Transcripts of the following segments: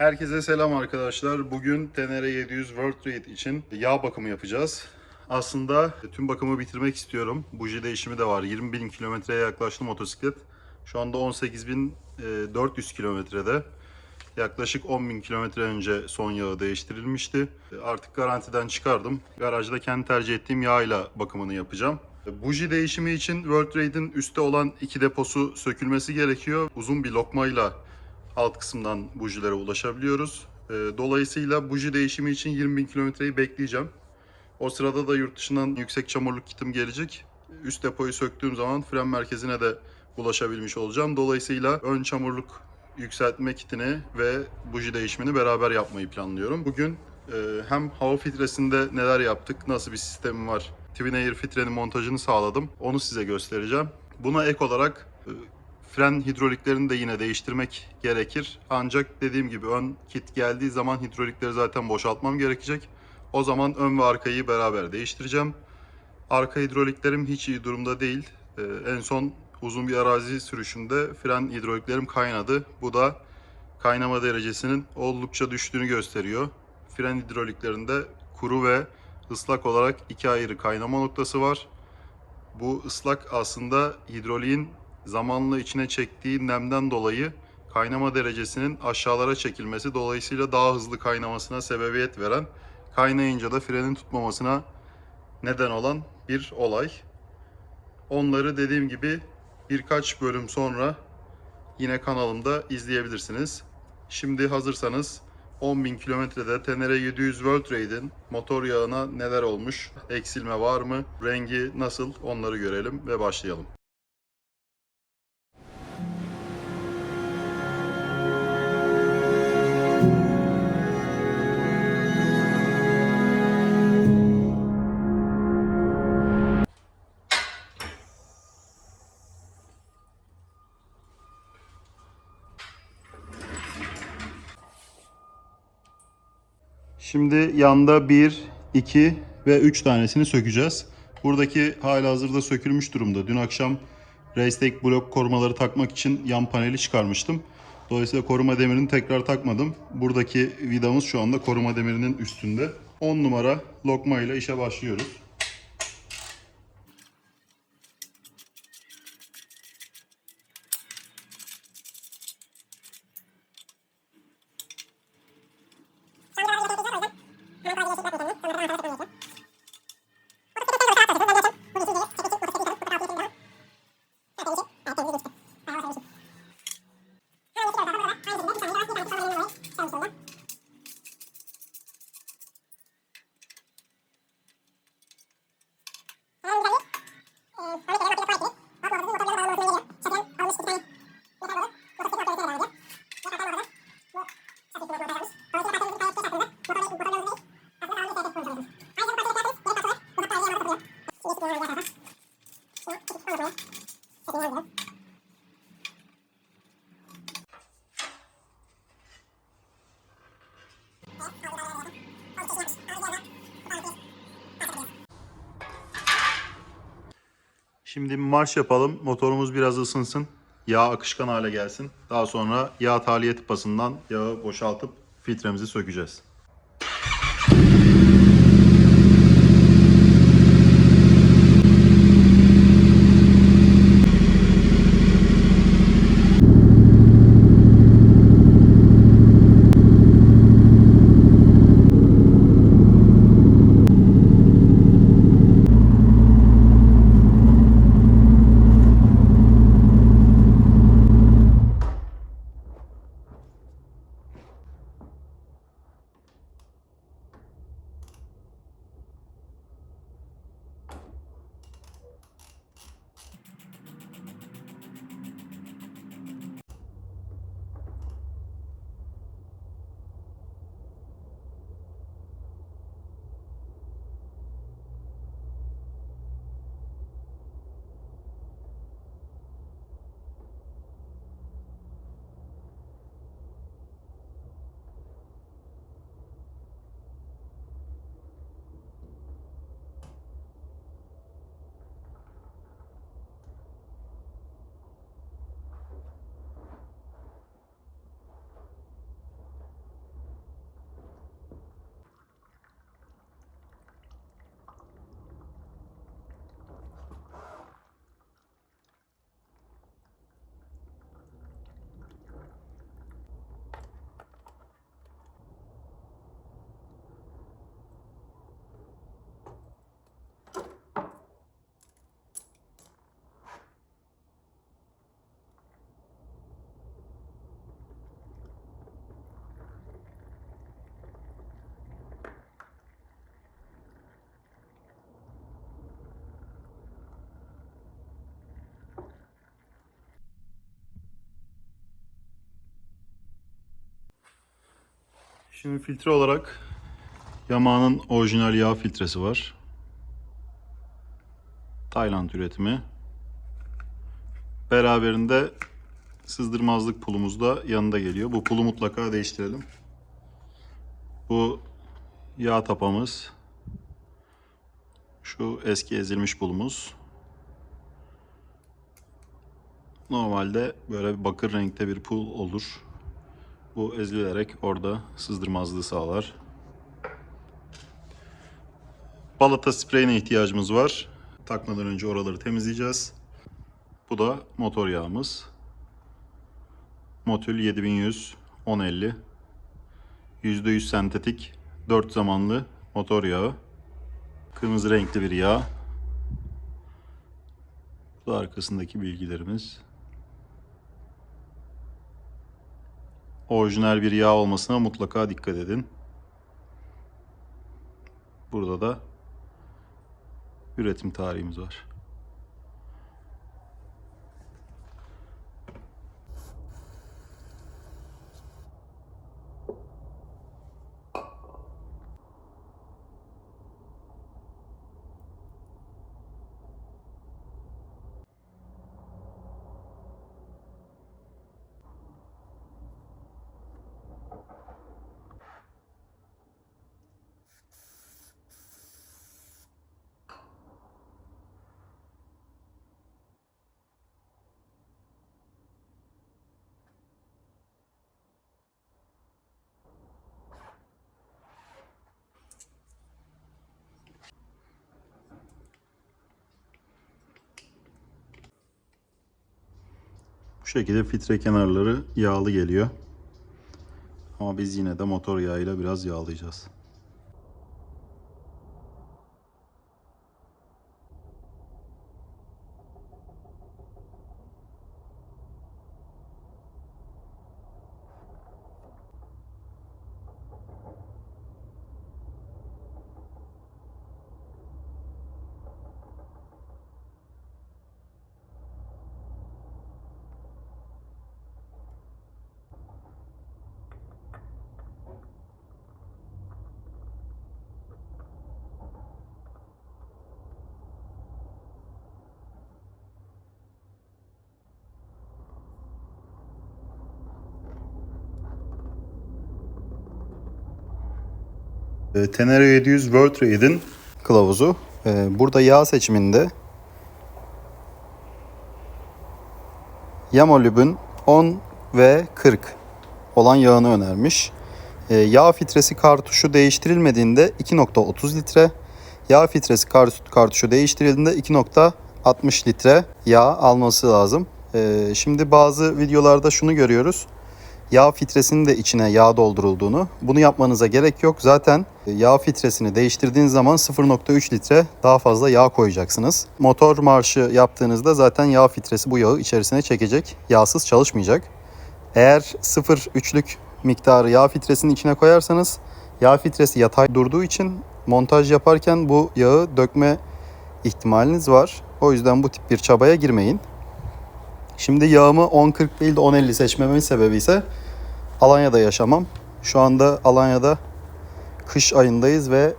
Herkese selam arkadaşlar. Bugün Tenere 700 World Raid için yağ bakımı yapacağız. Aslında tüm bakımı bitirmek istiyorum. Buji değişimi de var. 20.000 kilometreye yaklaştı motosiklet. Şu anda 18.400 kilometrede. Yaklaşık 10.000 kilometre önce son yağı değiştirilmişti. Artık garantiden çıkardım. Garajda kendi tercih ettiğim yağ bakımını yapacağım. Buji değişimi için World Raid'in üstte olan iki deposu sökülmesi gerekiyor. Uzun bir lokmayla alt kısımdan bujilere ulaşabiliyoruz. Dolayısıyla buji değişimi için 20.000 kilometreyi bekleyeceğim. O sırada da yurt dışından yüksek çamurluk kitim gelecek. Üst depoyu söktüğüm zaman fren merkezine de ulaşabilmiş olacağım. Dolayısıyla ön çamurluk yükseltme kitini ve buji değişimini beraber yapmayı planlıyorum. Bugün hem hava filtresinde neler yaptık, nasıl bir sistemim var, Twin Air filtrenin montajını sağladım. Onu size göstereceğim. Buna ek olarak fren hidroliklerini de yine değiştirmek gerekir. Ancak dediğim gibi ön kit geldiği zaman hidrolikleri zaten boşaltmam gerekecek. O zaman ön ve arkayı beraber değiştireceğim. Arka hidroliklerim hiç iyi durumda değil. En son uzun bir arazi sürüşünde fren hidroliklerim kaynadı. Bu da kaynama derecesinin oldukça düştüğünü gösteriyor. Fren hidroliklerinde kuru ve ıslak olarak iki ayrı kaynama noktası var. Bu ıslak aslında hidroliğin zamanla içine çektiği nemden dolayı kaynama derecesinin aşağılara çekilmesi, dolayısıyla daha hızlı kaynamasına sebebiyet veren, kaynayınca da frenin tutmamasına neden olan bir olay. Onları dediğim gibi birkaç bölüm sonra yine kanalımda izleyebilirsiniz. Şimdi hazırsanız 10.000 kilometrede Tenere 700 World Raid'in motor yağına neler olmuş, eksilme var mı, rengi nasıl, onları görelim ve başlayalım. Şimdi yanda 1, 2 ve 3 tanesini sökeceğiz. Buradaki halihazırda sökülmüş durumda. Dün akşam Racetech blok korumaları takmak için yan paneli çıkarmıştım. Dolayısıyla koruma demirini tekrar takmadım. Buradaki vidamız şu anda koruma demirinin üstünde. 10 numara lokma ile işe başlıyoruz. Şimdi marş yapalım. Motorumuz biraz ısınsın. Yağ akışkan hale gelsin. Daha sonra yağ tahliye tıpasından yağı boşaltıp filtremizi sökeceğiz. Şimdi filtre olarak Yamaha'nın orijinal yağ filtresi var. Tayland üretimi. Beraberinde sızdırmazlık pulumuz da yanında geliyor. Bu pulu mutlaka değiştirelim. Bu yağ tapamız. Şu eski ezilmiş pulumuz. Normalde böyle bir bakır renkte bir pul olur. Bu ezilerek orada sızdırmazlığı sağlar. Balata spreyine ihtiyacımız var. Takmadan önce oraları temizleyeceğiz. Bu da motor yağımız. Motul 7100 1050. %100 sentetik 4 zamanlı motor yağı. Kırmızı renkli bir yağ. Bu da arkasındaki bilgilerimiz. Orijinal bir yağ olmasına mutlaka dikkat edin. Burada da üretim tarihimiz var. Bu şekilde filtre kenarları yağlı geliyor. Ama biz yine de motor yağıyla biraz yağlayacağız. Tenere 700 World Trade'in kılavuzu. Burada yağ seçiminde Yamolüb'ün 10 ve 40 olan yağını önermiş. Yağ filtresi kartuşu değiştirilmediğinde 2.30 litre, yağ filtresi kartuşu değiştirildiğinde 2.60 litre yağ alması lazım. Şimdi bazı videolarda şunu görüyoruz. Yağ filtresinin de içine yağ doldurulduğunu. Bunu yapmanıza gerek yok. Zaten yağ filtresini değiştirdiğiniz zaman 0.3 litre daha fazla yağ koyacaksınız. Motor marşı yaptığınızda zaten yağ filtresi bu yağı içerisine çekecek. Yağsız çalışmayacak. Eğer 0.3'lük miktarı yağ filtresinin içine koyarsanız yağ filtresi yatay durduğu için montaj yaparken bu yağı dökme ihtimaliniz var. O yüzden bu tip bir çabaya girmeyin. Şimdi yağımı 10.40 değil de 10.50 seçmemin sebebi ise Alanya'da yaşamam. Şu anda Alanya'da kış ayındayız ve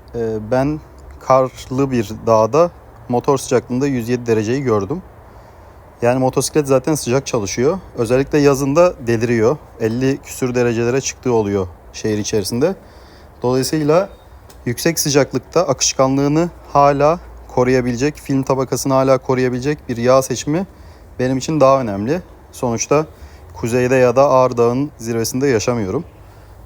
ben karlı bir dağda motor sıcaklığında 107 dereceyi gördüm. Yani motosiklet zaten sıcak çalışıyor. Özellikle yazında deliriyor. 50 küsür derecelere çıktığı oluyor şehir içerisinde. Dolayısıyla yüksek sıcaklıkta akışkanlığını hala koruyabilecek, film tabakasını hala koruyabilecek bir yağ seçimi benim için daha önemli. Sonuçta kuzeyde ya da Ağrı Dağı'nın zirvesinde yaşamıyorum.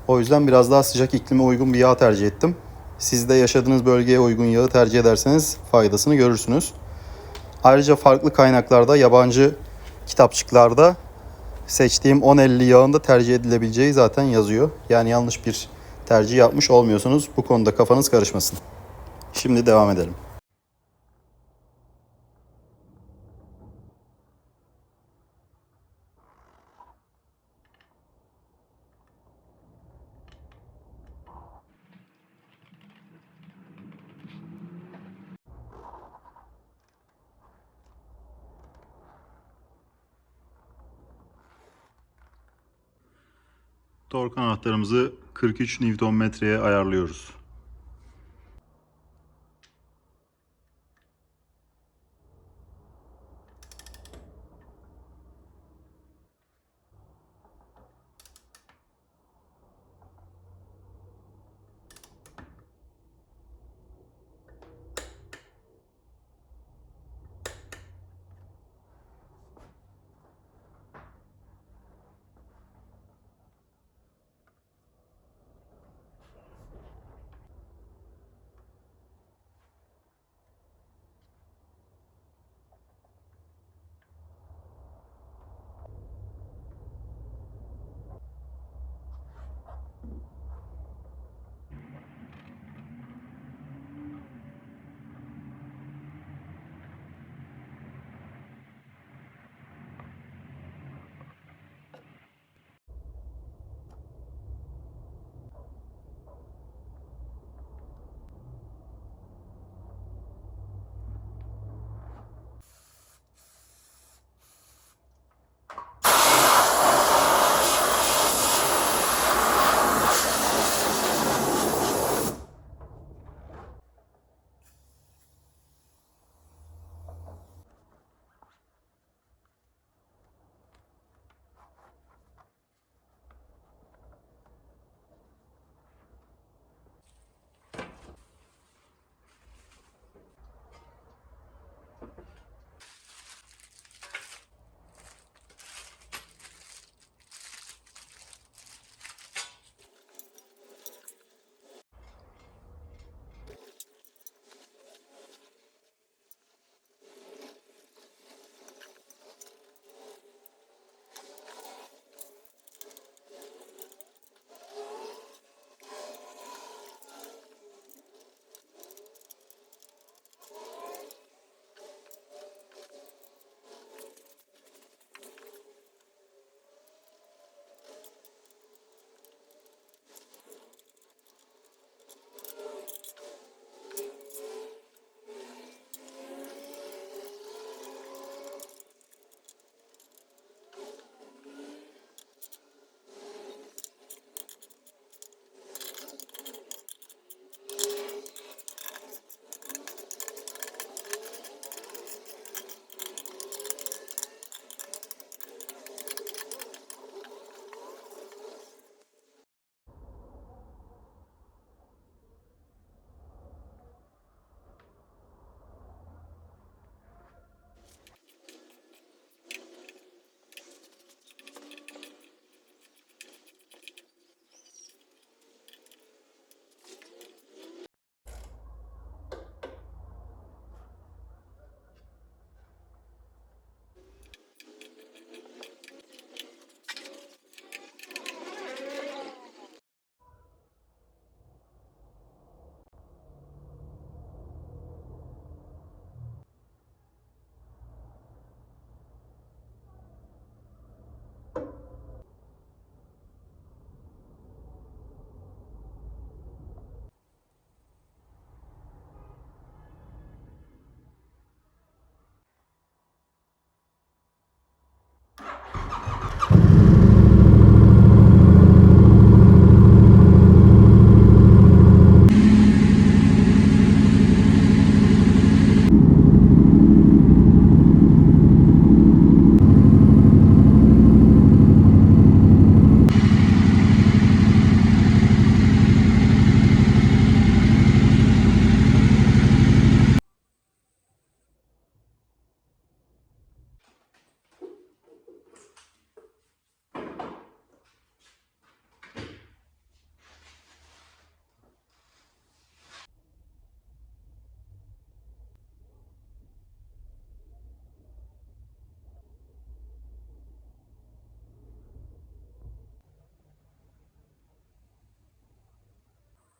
O yüzden biraz daha sıcak iklime uygun bir yağ tercih ettim. Siz de yaşadığınız bölgeye uygun yağı tercih ederseniz faydasını görürsünüz. Ayrıca farklı kaynaklarda, yabancı kitapçıklarda seçtiğim 1050 yağında tercih edilebileceği zaten yazıyor. Yani yanlış bir tercih yapmış olmuyorsunuz. Bu konuda kafanız karışmasın. Şimdi devam edelim. Tork anahtarımızı 43 Nm'ye ayarlıyoruz.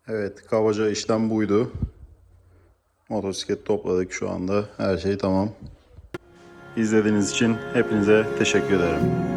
Evet, kabaca işlem buydu. Motosiklet topladık şu anda. Her şey tamam. İzlediğiniz için hepinize teşekkür ederim.